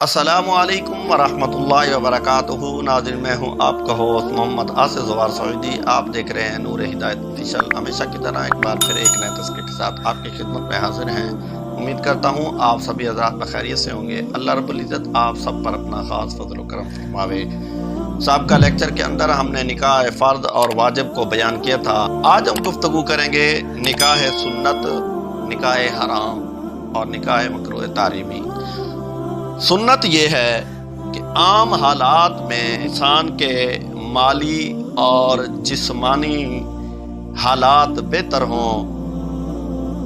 अस्सलामुअलैकुम वरहमतुल्लाहि वबरकातुहू। नाज़रीन, मैं हूँ आपका होस्ट मोहम्मद आसिफ ज़वार सऊदी। आप देख रहे हैं नूर हिदायत ऑफिशियल। हमेशा की तरह एक बार फिर एक नए तस्कीर के साथ आपकी खिदमत में हाजिर हैं। उम्मीद करता हूँ आप सभी हज़रात बखैरियत से होंगे। अल्लाह रब्बुल इज़्ज़त आप सब पर अपना ख़ास फज़ल व करम फरमावे। साबिक़ा लेक्चर के अंदर हमने निकाह फ़र्द और वाजिब को बयान किया था। आज हम गुफ्तगू करेंगे निकाह सुन्नत, निकाह हराम और निकाह मकरूह तारीमी। सुन्नत ये है कि आम हालात में इंसान के माली और जिस्मानी हालात बेहतर हों,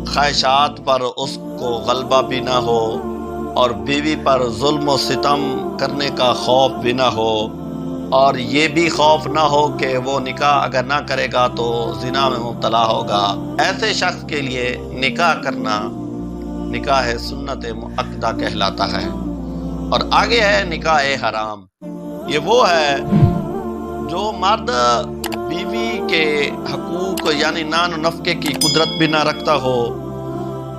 ख्वाहिशात पर उसको गलबा भी ना हो और बीवी पर जुल्म व सितम करने का खौफ भी ना हो, और ये भी खौफ ना हो कि वो निकाह अगर ना करेगा तो जिना में मुब्तला होगा। ऐसे शख्स के लिए निकाह करना निकाह सुन्नत मुअक्कदा कहलाता है। और आगे है निकाह हराम। ये वो है जो मर्द बीवी के हकूक यानी नान नफ़के की कुदरत भी ना रखता हो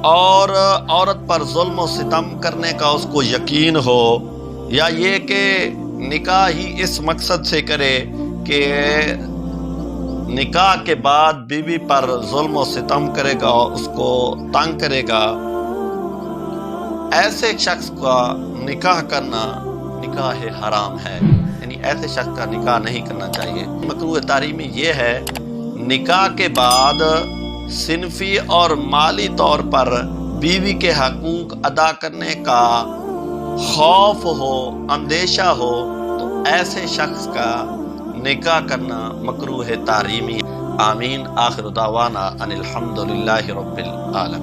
और औरत पर जुल्म व सितम करने का उसको यकीन हो, या ये कि निकाह ही इस मकसद से करे कि निकाह के बाद बीवी पर जुल्म व सितम करेगा, उसको तंग करेगा। ऐसे शख्स का निकाह करना निकाह हराम है, यानी ऐसे शख्स का निकाह नहीं करना चाहिए। मकरूह तारीमी ये है निकाह के बाद सिनफी और माली तौर पर बीवी के हकूक अदा करने का खौफ हो, अंदेशा हो, तो ऐसे शख्स का निकाह करना मकरूह तारीमी। आमीन। आखिर दावाना अनिल हम्दुलिल्लाहि रब्बिल आलमीन।